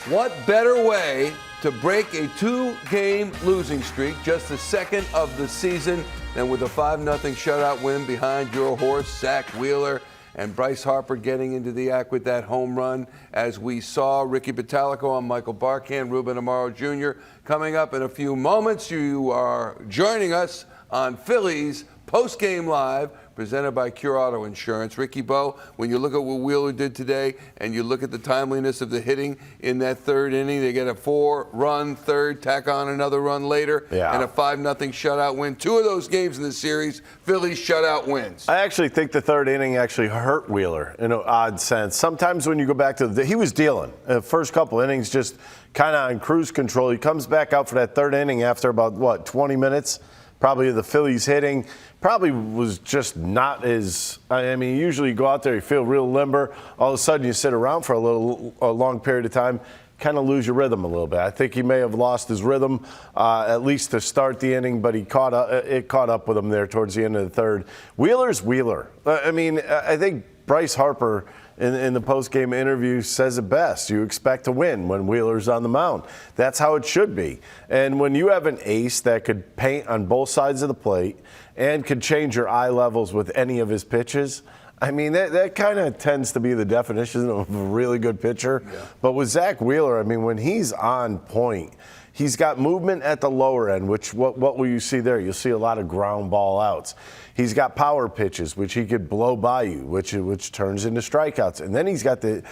What better way to break a 2-game losing streak, just the second of the season, than with a 5-0 shutout win behind your horse, Zack Wheeler, and Bryce Harper getting into the act with that home run, as we saw Ricky Bottalico on Michael Barkan, Ruben Amaro Jr. Coming up in a few moments, you are joining us on Phillies Post-Game Live, presented by Cure Auto Insurance. Ricky Bo, when you look at what Wheeler did today and you look at the timeliness of the hitting in that third inning, they get a 4-run third, tack on another run later, and a 5-0 shutout win. 2 of those games in the series, Phillies shutout wins. I actually think the third inning actually hurt Wheeler in an odd sense. Sometimes when you go back to he was dealing. The first couple innings just kind of on cruise control. He comes back out for that third inning after about, 20 minutes? Probably the Phillies hitting. Probably was just not as, usually you go out there, you feel real limber. All of a sudden you sit around for a long period of time, kind of lose your rhythm a little bit. I think he may have lost his rhythm, at least to start the inning, but it caught up with him there towards the end of the third. Wheeler's Wheeler. I think Bryce Harper in the post-game interview says it best. You expect to win when Wheeler's on the mound. That's how it should be. And when you have an ace that could paint on both sides of the plate and could change your eye levels with any of his pitches, that kind of tends to be the definition of a really good pitcher. Yeah. But with Zack Wheeler, when he's on point, he's got movement at the lower end, which what will you see there? You'll see a lot of ground ball outs. He's got power pitches, which he could blow by you, which turns into strikeouts. And then he's got he's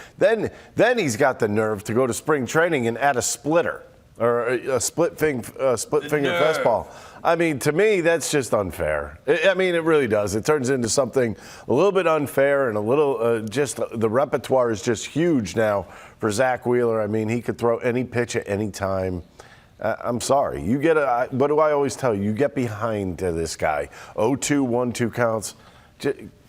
got the nerve to go to spring training and add a splitter or a split finger fastball. To me, that's just unfair. It really does. It turns into something a little bit unfair and a little just the repertoire is just huge now for Zack Wheeler. He could throw any pitch at any time. I'm sorry. What do I always tell you? You get behind to this guy. 0-2, 1-2 counts.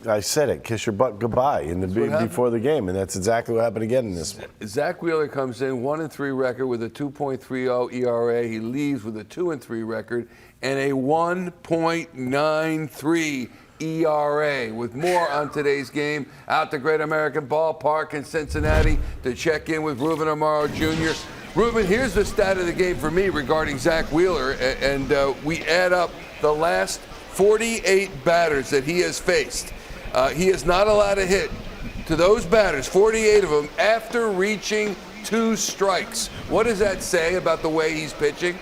I said it. Kiss your butt goodbye before the game, and that's exactly what happened again in this one. Zack Wheeler comes in 1-3 record with a 2.30 ERA. He leaves with a 2-3 record and a 1.93 ERA. With more on today's game, out to Great American Ballpark in Cincinnati to check in with Ruben Amaro Jr. Ruben, here's the stat of the game for me regarding Zack Wheeler, and we add up the last 48 batters that he has faced. He is not allowed to hit to those batters, 48 of them, after reaching 2 strikes. What does that say about the way he's pitching?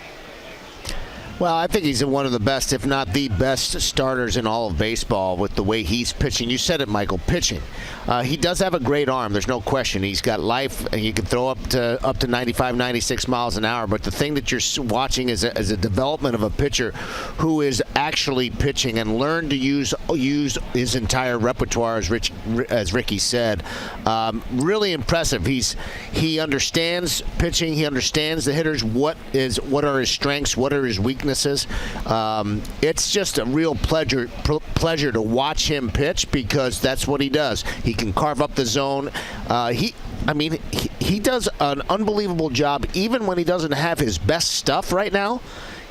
Well, I think he's one of the best, if not the best, starters in all of baseball with the way he's pitching. You said it, Michael, pitching. He does have a great arm. There's no question. He's got life, and he can throw up to 95, 96 miles an hour. But the thing that you're watching is a development of a pitcher who is actually pitching and learned to use his entire repertoire, as Ricky said. Really impressive. He understands pitching. He understands the hitters. What are his strengths? What are his weaknesses? It's just a real pleasure to watch him pitch, because that's what he does. He can carve up the zone. He does an unbelievable job. Even when he doesn't have his best stuff right now,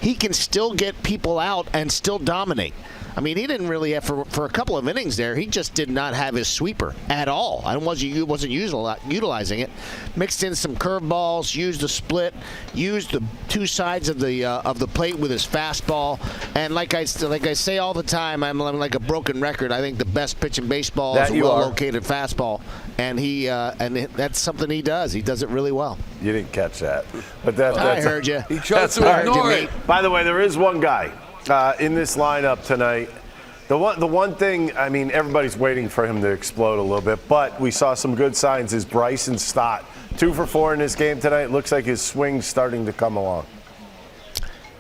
he can still get people out and still dominate. He didn't really have, for a couple of innings there, he just did not have his sweeper at all. I wasn't utilizing it. Mixed in some curveballs, used a split, used the 2 sides of the plate with his fastball. And like I say all the time, I'm like a broken record. I think the best pitch in baseball is a well-located fastball. And that's something he does. He does it really well. You didn't catch that. But I heard you. He chose to ignore it. By the way, there is one guy in this lineup tonight. The one thing, everybody's waiting for him to explode a little bit, but we saw some good signs, is Bryson Stott. 2 for 4 in this game tonight. Looks like his swing's starting to come along.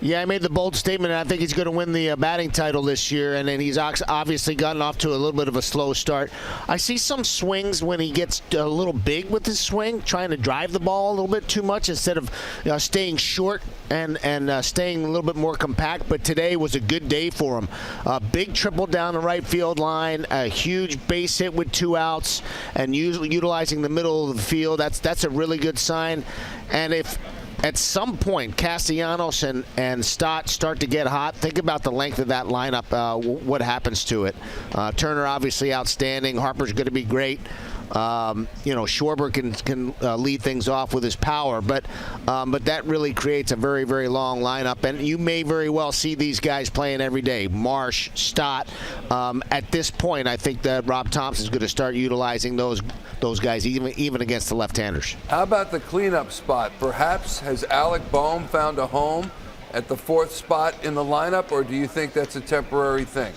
Yeah, I made the bold statement. I think he's going to win the batting title this year, and then he's obviously gotten off to a little bit of a slow start. I see some swings when he gets a little big with his swing, trying to drive the ball a little bit too much instead of staying short and staying a little bit more compact. But today was a good day for him. A big triple down the right field line, a huge base hit with 2 outs, and utilizing the middle of the field. That's a really good sign. And if at some point Castellanos and Stott start to get hot, think about the length of that lineup, what happens to it. Turner obviously outstanding. Harper's going to be great. Schwarber can lead things off with his power, but that really creates a very, very long lineup. And you may very well see these guys playing every day. Marsh, Stott. At this point, I think that Rob Thomson's going to start utilizing those guys even against the left-handers. How about the cleanup spot? Perhaps has Alec Boehm found a home at the 4th spot in the lineup, or do you think that's a temporary thing?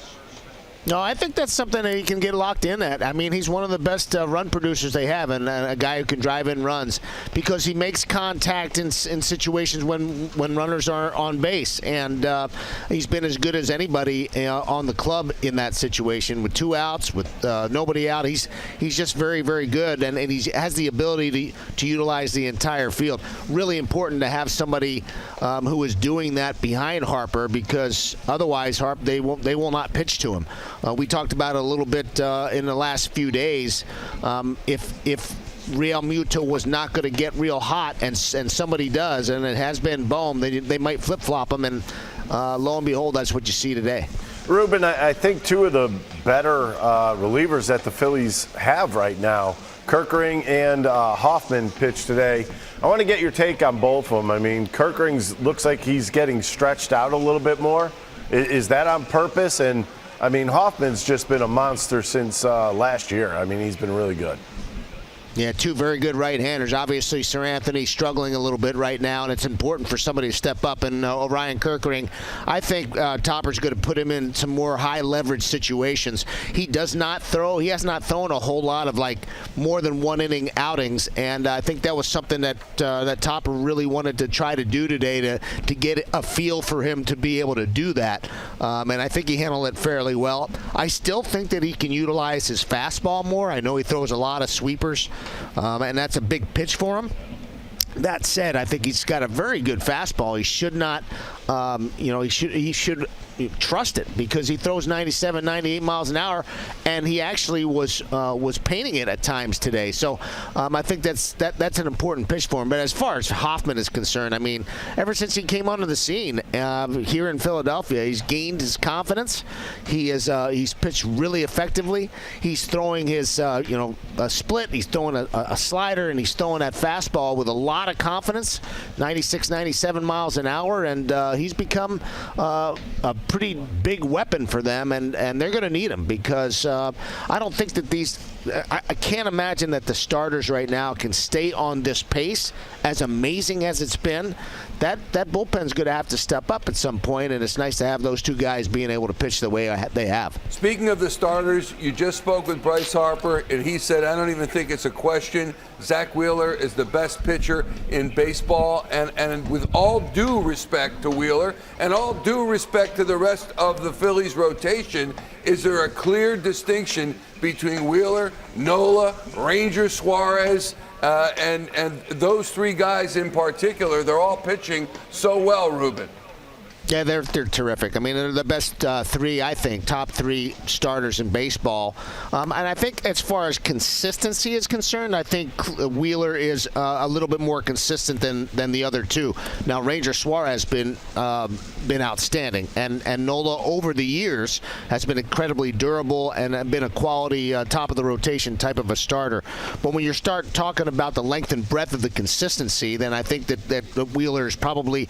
No, I think that's something that he can get locked in at. I mean, he's one of the best run producers they have, and a guy who can drive in runs because he makes contact in situations when runners are on base. And he's been as good as anybody on the club in that situation with 2 outs, with nobody out. He's just very, very good, and he has the ability to utilize the entire field. Really important to have somebody who is doing that behind Harper, because otherwise they will not pitch to him. We talked about it a little bit in the last few days. If Real Muto was not going to get real hot, and somebody does, and it has been Boehm, they might flip-flop him, and lo and behold, that's what you see today. Ruben, I think 2 of the better relievers that the Phillies have right now, Kerkering and Hoffman, pitched today. I want to get your take on both of them. I mean, Kerkering looks like he's getting stretched out a little bit more. Is that on purpose? And I mean, Hoffman's just been a monster since last year. I mean, he's been really good. Yeah, 2 very good right-handers. Obviously, Sir Anthony struggling a little bit right now, and it's important for somebody to step up. And Orion Kerkering, I think Topper's going to put him in some more high-leverage situations. He has not thrown a whole lot of more than 1-inning outings, and I think that was something that Topper really wanted to try to do today to get a feel for him to be able to do that. And I think he handled it fairly well. I still think that he can utilize his fastball more. I know he throws a lot of sweepers. And that's a big pitch for him. That said, I think he's got a very good fastball. He should not, he should trust it, because he throws 97, 98 miles an hour, and he actually was painting it at times today. So I think that's an important pitch for him. But as far as Hoffman is concerned, I mean, ever since he came onto the scene here in Philadelphia, he's gained his confidence. He's pitched really effectively. He's throwing his a split. He's throwing a slider, and he's throwing that fastball with a lot of confidence, 96, 97 miles an hour, and he's become a pretty big weapon for them, and they're going to need him, because I don't think that I can't imagine that the starters right now can stay on this pace, as amazing as it's been. That bullpen's going to have to step up at some point, and it's nice to have those 2 guys being able to pitch the way they have. Speaking of the starters, you just spoke with Bryce Harper, and he said, I don't even think it's a question. Zack Wheeler is the best pitcher in baseball, and with all due respect to Wheeler and all due respect to the rest of the Phillies rotation, is there a clear distinction between Wheeler, Nola, Ranger Suarez, and those 3 guys in particular? They're all pitching so well, Ruben. Yeah, they're terrific. I mean, they're the best 3, I think, top 3 starters in baseball. And I think as far as consistency is concerned, I think Wheeler is a little bit more consistent than the other 2. Now, Ranger Suarez has been outstanding, and Nola over the years has been incredibly durable and been a quality top of the rotation type of a starter. But when you start talking about the length and breadth of the consistency, then I think that Wheeler is probably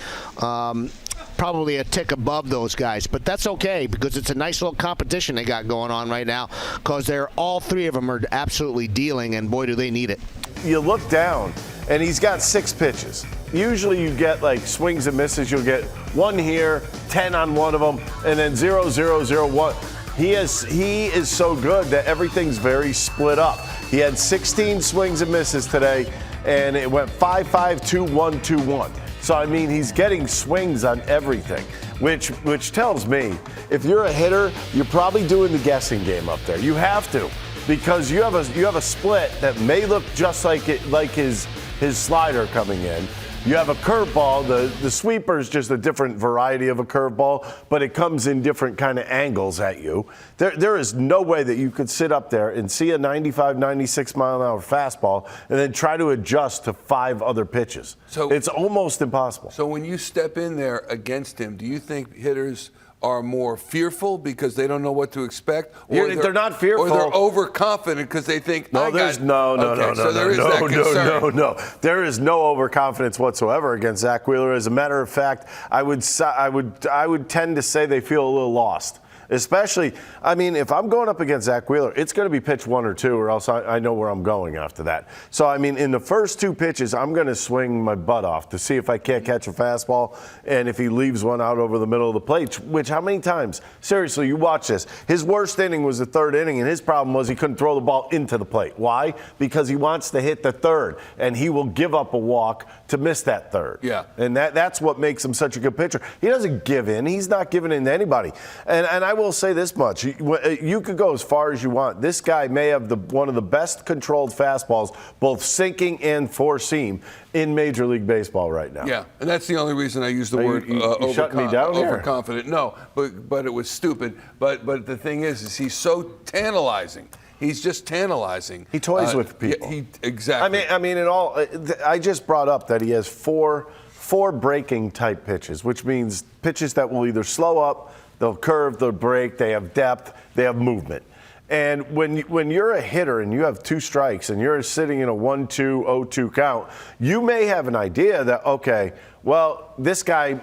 a tick above those guys, but that's okay, because it's a nice little competition they got going on right now, because all 3 of them are absolutely dealing, and boy, do they need it. You look down, and he's got 6 pitches. Usually you get swings and misses. You'll get 1 here, 10 on one of them, and then 0, 0, 0, 1. He is so good that everything's very split up. He had 16 swings and misses today, and it went 5-5, 2-1, 2-1. So, I mean, he's getting swings on everything, which tells me if you're a hitter, you're probably doing the guessing game up there. You have to, because you have a split that may look just like his slider coming in. You have a curveball. The sweeper is just a different variety of a curveball, but it comes in different kind of angles at you. There is no way that you could sit up there and see a 95, 96 mile an hour fastball and then try to adjust to 5 other pitches. So it's almost impossible. So when you step in there against him, do you think hitters are more fearful because they don't know what to expect, or They're not fearful, or they're overconfident because they think no. There is no overconfidence whatsoever against Zack Wheeler. As a matter of fact, I would tend to say they feel a little lost. Especially, I mean, if I'm going up against Zack Wheeler, it's going to be pitch 1 or 2, or else I know where I'm going after that. So, I mean, in the first 2 pitches, I'm going to swing my butt off to see if I can't catch a fastball, and if he leaves one out over the middle of the plate, which how many times? Seriously, you watch this. His worst inning was the 3rd inning, and his problem was he couldn't throw the ball into the plate. Why? Because he wants to hit the 3rd, and he will give up a walk to miss that 3rd. Yeah. And that's what makes him such a good pitcher. He doesn't give in. He's not giving in to anybody. And I will say this much. You could go as far as you want. This guy may have one of the best controlled fastballs, both sinking and four seam, in Major League Baseball right now. Yeah, and that's the only reason I use the word shutting me down here? overconfident. No, but it was stupid. But the thing is he's so tantalizing. He's just tantalizing. He toys with people. Exactly. I mean, I just brought up that he has four breaking type pitches, which means pitches that will either slow up, they'll curve, they'll break, they have depth, they have movement. And when you're a hitter and you have 2 strikes and you're sitting in a 1-2, 0-2 count, you may have an idea that, okay, well, this guy,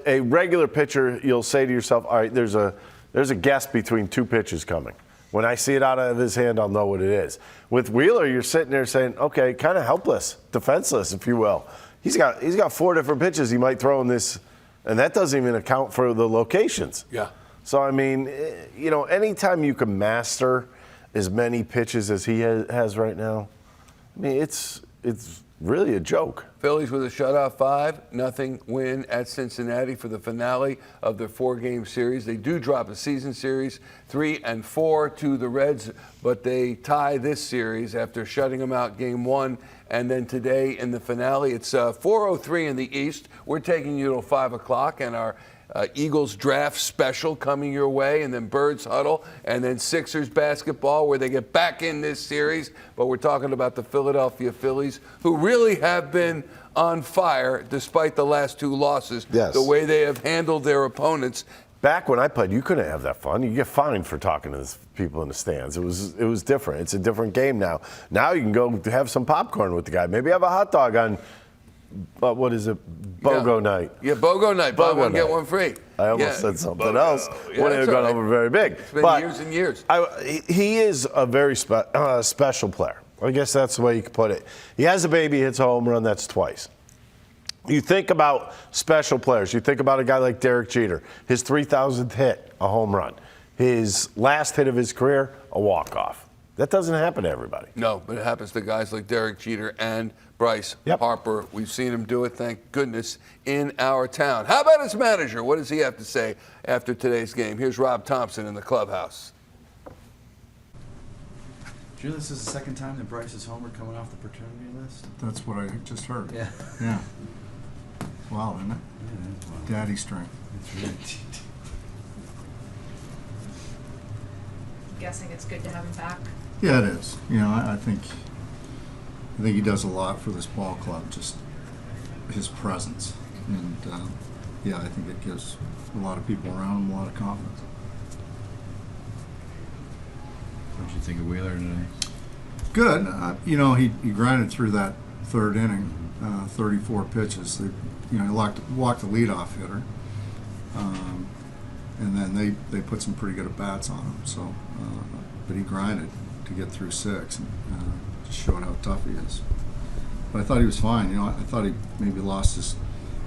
a regular pitcher, you'll say to yourself, all right, there's a guess between 2 pitches coming. When I see it out of his hand, I'll know what it is. With Wheeler, you're sitting there saying, okay, kind of helpless, defenseless, if you will. He's got 4 different pitches he might throw in this, and that doesn't even account for the locations. Yeah. So, I mean, anytime you can master as many pitches as he has right now, I mean, it's really a joke. Phillies with a shutout 5-0 win at Cincinnati for the finale of their 4-game series. They do drop a season series 3-4 to the Reds, but they tie this series after shutting them out game 1. And then today in the finale, it's 4:03 in the East. We're taking you till 5 o'clock, and our Eagles draft special coming your way, and then Birds huddle, and then Sixers basketball where they get back in this series. But we're talking about the Philadelphia Phillies, who really have been on fire despite the last 2 losses. Yes. The way they have handled their opponents. Back when I played, you couldn't have that fun. You get fined for talking to people in the stands. It was different. It's a different game now. Now you can go have some popcorn with the guy. Maybe have a hot dog on, what is it, BOGO night. Yeah, BOGO night. Buy one, get one free. I almost said something BOGO. else. Yeah, Wouldn't have gone over very big. It's been years and years. He is a very special player. I guess that's the way you could put it. He has a baby, hits a home run, that's twice. You think about special players. You think about a guy like Derek Jeter. His 3,000th hit, a home run. His last hit of his career, a walk-off. That doesn't happen to everybody. No, but it happens to guys like Derek Jeter and Bryce Harper. We've seen him do it, thank goodness, in our town. How about his manager? What does he have to say after today's game? Here's Rob Thomson in the clubhouse. Drew, this is the second time that Bryce is homer coming off the paternity list? That's what I just heard. Yeah. Yeah. Wow, isn't it? Yeah, that's wild. Daddy strength. That's right. Guessing it's good to have him back. Yeah, it is. I think he does a lot for this ball club, just his presence. And, I think it gives a lot of people around him a lot of confidence. What did you think of Wheeler today? Good. He grinded through that 3rd inning, 34 pitches. He walked the leadoff hitter. And then they put some pretty good at-bats on him. So, but he grinded to get through 6 and just showed how tough he is. But I thought he was fine. I thought he maybe lost his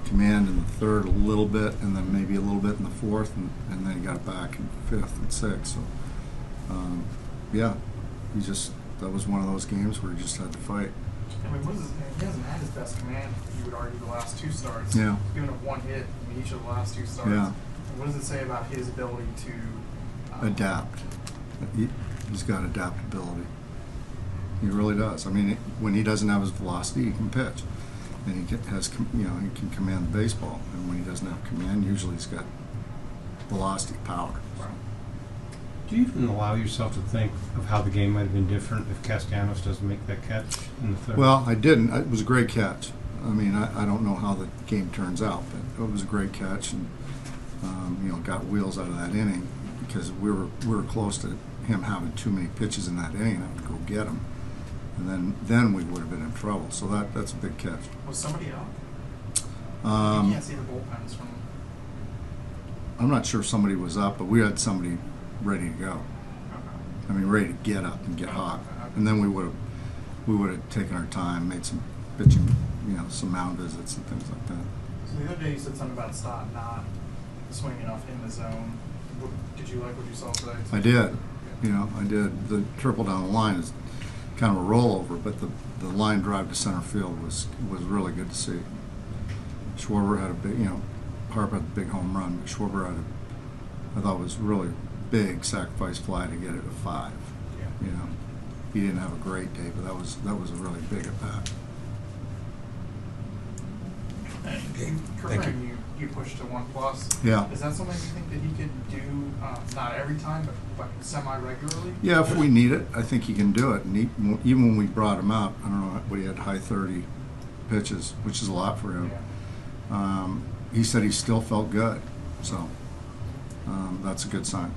command in the 3rd a little bit, and then maybe a little bit in the 4th, and then he got it back in 5th and 6th. So, that was one of those games where he just had to fight. I mean, he hasn't had his best command, you would argue, the last 2 starts. Yeah. Giving up 1 hit in each of the last 2 starts. Yeah. What does it say about his ability to Adapt? He's got adaptability. He really does. I mean, when he doesn't have his velocity, he can pitch, and he can command the baseball. And when he doesn't have command, usually he's got velocity, power. So. Do you even allow yourself to think of how the game might have been different if Castellanos doesn't make that catch in the 3rd? Well, I didn't. It was a great catch. I mean, I don't know how the game turns out, but it was a great catch, and got wheels out of that inning because we were close to him having too many pitches in that inning, and I would go get him, and then we would have been in trouble. So that's a big catch. Was somebody out? You can't see the bullpens from. I'm not sure if somebody was up, but we had somebody ready to go. Okay. I mean, ready to get up and get hot, and then we would have taken our time, made some pitching, some mound visits and things like that. So the other day you said something about Stott not swinging enough in the zone. Did you like what you saw today? I did. I did. The triple down the line is kind of a rollover, but the line drive to center field was really good to see. Schwarber had a big, Harper had a big home run, but Schwarber had I thought was really big sacrifice fly to get it at 5. Yeah. He didn't have a great day, but that was a really big at bat. And you pushed to 1+. Yeah. Is that something you think that he could do, not every time, but semi-regularly? Yeah, if we need it, I think he can do it. And even when we brought him out, I don't know what he had, high 30 pitches, which is a lot for him. Yeah. He said he still felt good, so that's a good sign.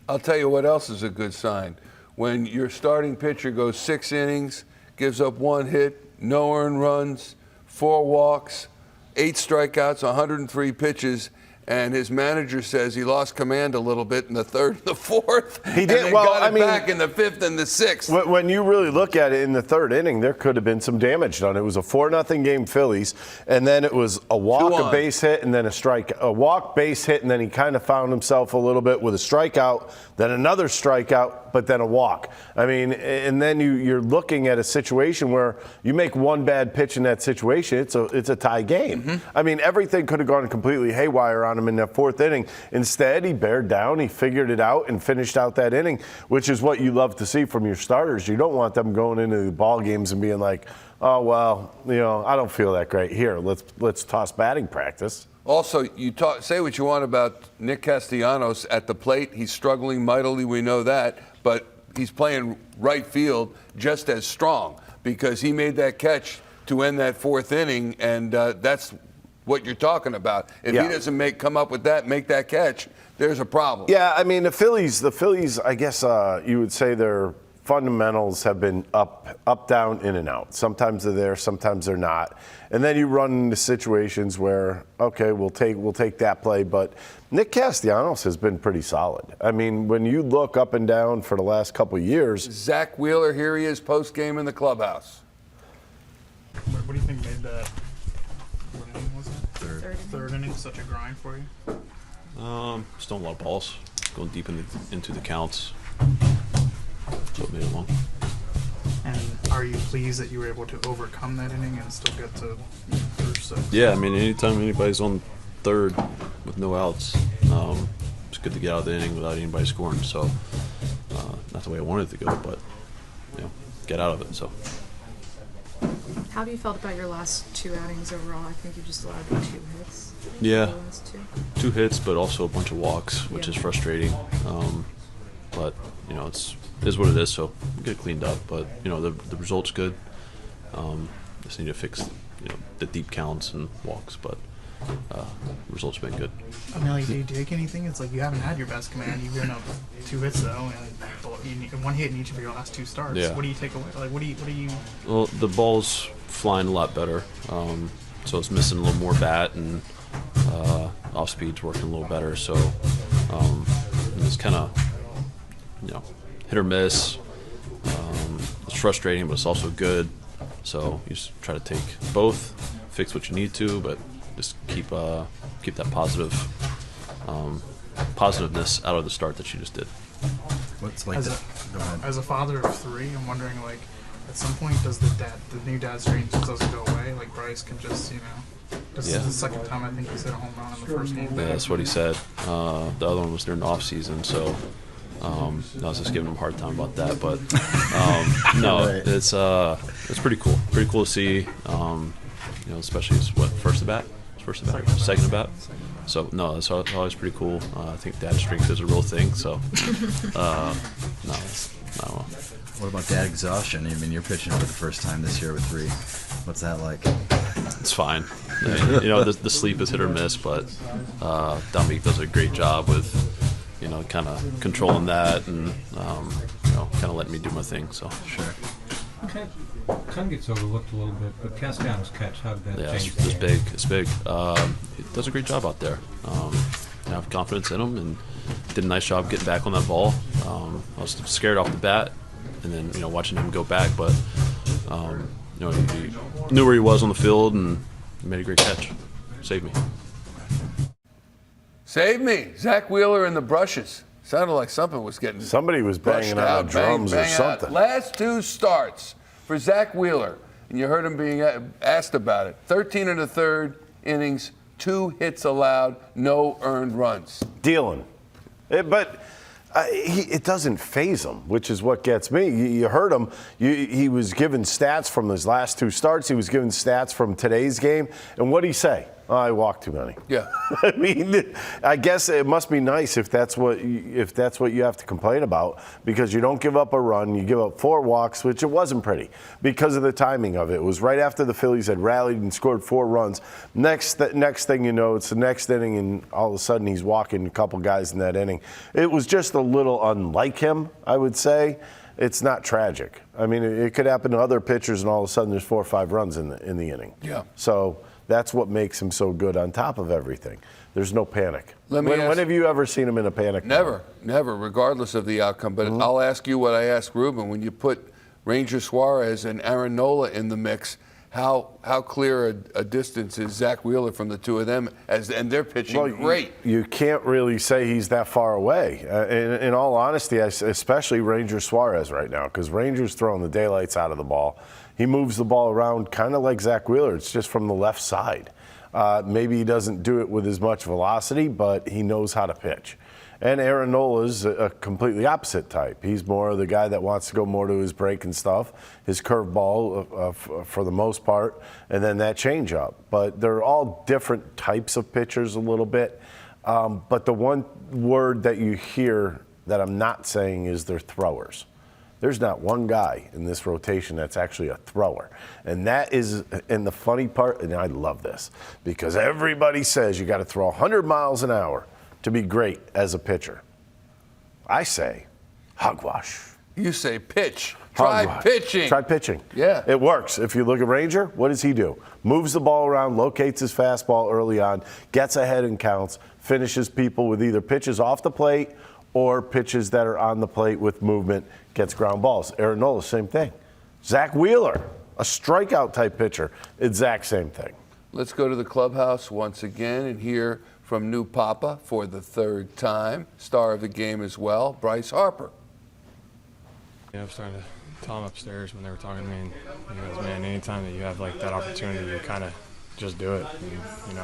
I'll tell you what else is a good sign. When your starting pitcher goes 6 innings, gives up 1 hit, no earned runs, 4 walks, 8 strikeouts, 103 pitches, and his manager says he lost command a little bit in the 3rd and the 4th. He did. And then Well, got it back in the 5th and the 6th. When you really look at it in the 3rd inning, there could have been some damage done. It was a 4-0 game Phillies, and then it was a walk, a base hit, and then a strike. A walk, base hit, and then he kind of found himself a little bit with a strikeout, then another strikeout, but then a walk. I mean, and then you're looking at a situation where you make one bad pitch in that situation, it's a tie game. Mm-hmm. I mean, everything could have gone completely haywire on him in that 4th inning. Instead, he bared down, he figured it out, and finished out that inning, which is what you love to see from your starters. You don't want them going into the ball games and being like, oh, well, I don't feel that great. Here, let's toss batting practice. Also, say what you want about Nick Castellanos at the plate. He's struggling mightily, we know that, but he's playing right field just as strong because he made that catch to end that 4th inning, and that's what you're talking about. If he doesn't make that catch, there's a problem. Yeah, I mean, the Phillies, I guess you would say their fundamentals have been up, down, in and out. Sometimes they're there, sometimes they're not. And then you run into situations where, okay, we'll take that play, but Nick Castellanos has been pretty solid. I mean, when you look up and down for the last couple of years. Zack Wheeler, here he is post-game in the clubhouse. What do you think made that? What inning was it? Third inning such a grind for you? Just don't a lot of balls going deep into the counts. So it made it long. And are you pleased that you were able to overcome that inning and still get to third 6? Yeah, I mean, anytime anybody's on 3rd with no outs, it's good to get out of the inning without anybody scoring. So, not the way I wanted it to go, but get out of it. So. How have you felt about your last 2 outings overall? I think you just allowed 2 hits. Yeah, The last 2 hits, but also a bunch of walks, which is frustrating. But it is what it is. So we get it cleaned up. But the result's good. Just need to fix the deep counts and walks, but the results been good. Amelia, do you take anything? It's like you haven't had your best command. You've given up 2 hits though, and you need 1 hit in each of your last 2 starts. Yeah. What do you take away? Like, what do you? Well, the ball's flying a lot better, so it's missing a little more bat, and off speed's working a little better. So it's kind of hit or miss. It's frustrating, but it's also good. So you just try to take both, fix what you need to, but just keep that positiveness out of the start that you just did. What's like as a father of 3, I'm wondering, like, at some point does the new dad streak just doesn't go away? Like Bryce can just this is the second time I think he's hit a home run in the first game. Yeah, that's what he said. The other one was during the off season, so I was just giving him a hard time about that. But no, it's pretty cool. Pretty cool to see. Especially first at bat, second at bat. So no, it's always pretty cool. I think dad strength is a real thing. So no. What about dad exhaustion? I mean, you're pitching for the first time this year with 3. What's that like? It's fine. The sleep is hit or miss, but Dominique does a great job with, kind of controlling that and, kind of letting me do my thing. So Sure. Okay. Kind of gets overlooked a little bit, but Castellanos catch, how did that change? It's big. It's big. He does a great job out there. I have confidence in him and did a nice job getting back on that ball. I was scared off the bat, and then watching him go back, but he knew where he was on the field and made a great catch. Saved me. Save me. Zack Wheeler in the brushes. Sounded like something was getting. Somebody was banging on the drums or something. Last two starts for Zack Wheeler, and you heard him being asked about it. 13 1/3 innings, 2 hits allowed, no earned runs. Dealing. But it doesn't faze him, which is what gets me. You heard him. He was given stats from his last 2 starts. He was given stats from today's game. And what did he say? Oh, I walked too many. Yeah. I mean, I guess it must be nice if that's what you have to complain about, because you don't give up a run. You give up 4 walks, which it wasn't pretty because of the timing of it. It was right after the Phillies had rallied and scored 4 runs. Next thing you know, it's the next inning, and all of a sudden he's walking a couple guys in that inning. It was just a little unlike him, I would say. It's not tragic. I mean, it could happen to other pitchers, and all of a sudden there's 4 or 5 runs in the inning. Yeah. So that's what makes him so good on top of everything. There's no panic. When have you ever seen him in a panic? Never, regardless of the outcome. But I'll ask you what I asked Ruben. When you put Ranger Suarez and Aaron Nola in the mix, how clear a distance is Zack Wheeler from the two of them? And they're pitching great. You can't really say he's that far away. In all honesty, especially Ranger Suarez right now, because Ranger's throwing the daylights out of the ball. He moves the ball around kind of like Zack Wheeler. It's just from the left side. Maybe he doesn't do it with as much velocity, but he knows how to pitch. And Aaron Nola's a completely opposite type. He's more of the guy that wants to go more to his break and stuff, his curveball for the most part, and then that changeup. But they're all different types of pitchers a little bit. But the one word that you hear that I'm not saying is they're throwers. There's not one guy in this rotation that's actually a thrower. And that is, and the funny part, and I love this, because everybody says you got to throw 100 miles an hour to be great as a pitcher. I say hogwash. You say pitch. Try pitching. Try pitching. Yeah. It works. If you look at Ranger, what does he do? Moves the ball around, locates his fastball early on, gets ahead and counts, finishes people with either pitches off the plate or pitches that are on the plate with movement, gets ground balls. Aaron Nola, same thing. Zack Wheeler, a strikeout type pitcher, exact same thing. Let's go to the clubhouse once again and hear from new Papa for the 3rd time, star of the game as well, Bryce Harper. I was talking to Tom upstairs when they were talking to me, and he goes, man, anytime that you have like that opportunity, you kind of just do it. And,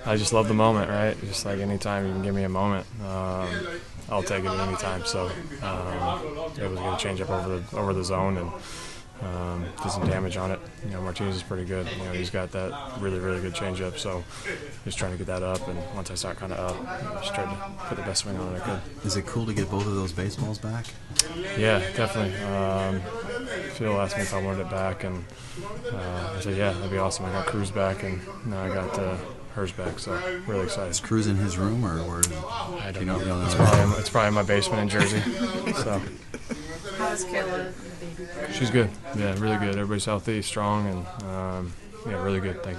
I just love the moment, right? Just like anytime you can give me a moment, I'll take it at any time. So it was going to change up over the zone and did some damage on it. Martinez is pretty good. He's got that really, really good changeup. So just trying to get that up, and once I saw it kind of up, just tried to put the best swing on it I could. Is it cool to get both of those baseballs back? Yeah, definitely. Phil asked me if I wanted it back, and I said, yeah, that'd be awesome. I got Cruz back, and now I got hers back, so really excited. Is Cruz in his room, or where? I don't know. It's probably in my basement in Jersey. So. How's Kayla, the baby? She's good. Yeah, really good. Everybody's healthy, strong, and yeah, really good. Thank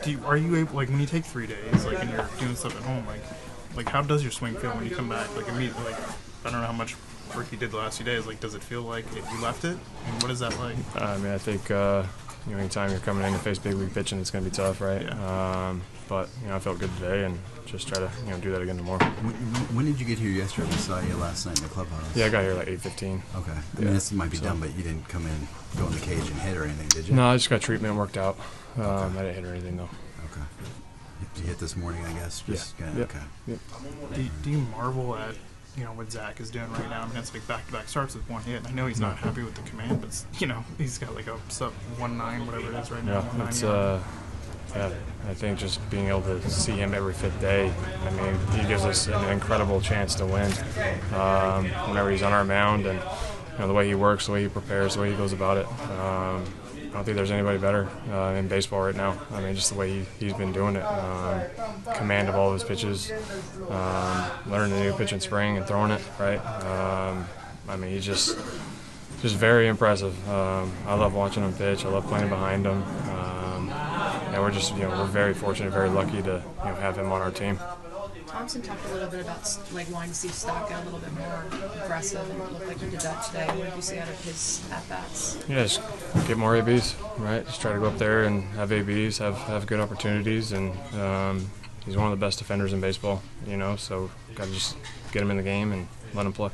you. Are you able, like, when you take 3 days, like, and you're doing stuff at home, like how does your swing feel when you come back? Like, immediately, like, I don't know how much work you did the last few days. Like, does it feel like you left it? And what is that like? I think anytime you're coming in to face big league pitching, it's going to be tough, right? Yeah. But I felt good today, and just try to do that again tomorrow. When did you get here yesterday? We saw you last night in the clubhouse. Yeah, I got here like 8:15. Okay. I mean, this might be dumb, but you didn't come in, go in the cage and hit or anything, did you? No, I just got treatment, worked out. I didn't hit or anything though. Okay. You hit this morning, I guess. Yeah. Okay. Yep. Do you marvel at what Zack is doing right now? I mean, it's like back-to-back starts with 1 hit. And I know he's not happy with the command, but he's got like a sub 1.9, whatever it is right now. Yeah, it's yeah, I think just being able to see him every 5th day, I mean, he gives us an incredible chance to win whenever he's on our mound, and the way he works, the way he prepares, the way he goes about it. I don't think there's anybody better in baseball right now. I mean, just the way he's been doing it. Command of all of his pitches, learning a new pitch in spring and throwing it, right? I mean, he's just very impressive. I love watching him pitch. I love playing behind him. And we're just, we're very fortunate, very lucky to have him on our team. Thomson talked a little bit about wanting to see Stock get a little bit more aggressive, and it looked like he did that today. What did you see out of his at-bats? Yeah, just get more ABs, right? Just try to go up there and have ABs, have good opportunities, and he's one of the best defenders in baseball, so got to just get him in the game and let him play.